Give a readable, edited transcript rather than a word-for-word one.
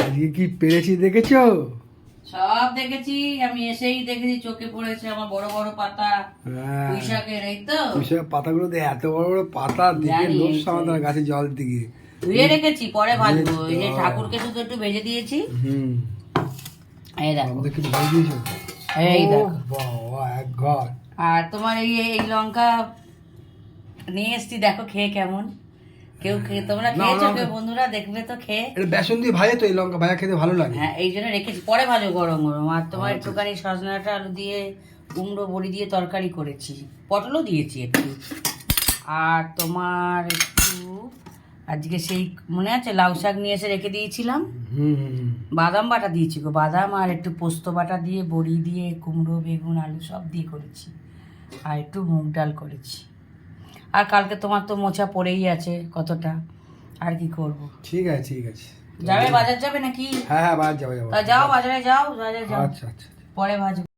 আজকে কি পেরেছি দেখেছো? সব দেখেছি আমি, এসেই দেখেছি চোখে পড়েছে আমার বড় বড় পাতা পুঁই শাকের, এই তো পুঁই শাকের পাতাগুলো এত বড় বড় পাতা দেখে জানি, লোভ এই সামাল তো। গাছে জল দিকে ধুয়ে রেখেছি, পরে ভাজবো। এই যে ঠাকুরকে শুধু একটু ভেজে দিয়েছি। এই দেখো, আমাদের কিছু ভেজে দিয়েছো? এই দেখো। বাবা এক ঘর। আর তোমার এই এই লঙ্কা নিয়ে এসছি, দেখো খেয়ে কেমন। কেউ খেয়ে, তোমরা খেয়েছো কেউ বন্ধুরা? দেখবে তো খেয়ে। এটা বেসন দিয়ে ভাজে তো, এই লঙ্কা ভাজা খেতে ভালো লাগে। হ্যাঁ, এই জন্য রেখেছি, পরে ভাজো গরম গরম। আর তোমার একটুখানি সজনা ডাঁটা আলু দিয়ে কুমড়ো বড়ি দিয়ে তরকারি করেছি, পটলও দিয়েছি একটু। আর তোমার একটু আজকে সেই মনে আছে লাউ শাক নিয়ে এসে রেখে দিয়েছিলাম, বাদাম বাটা দিয়েছি গো, বাদাম আর একটু পোস্ত বাটা দিয়ে বড়ি দিয়ে কুমড়ো বেগুন আলু সব দিয়ে করেছি। আর একটু মুগ ডাল করেছি। আর কালকে তোমার তো মোচা পড়েই আছে কতটা, আর কি করব। ঠিক আছে ঠিক আছে। যাবে বাজার যাবে নাকি? হ্যাঁ হ্যাঁ বাজার যাবো যাবো। তা যাও বাজারে যাও, বাজারে যাও, আচ্ছা আচ্ছা। পরে ভাজবো।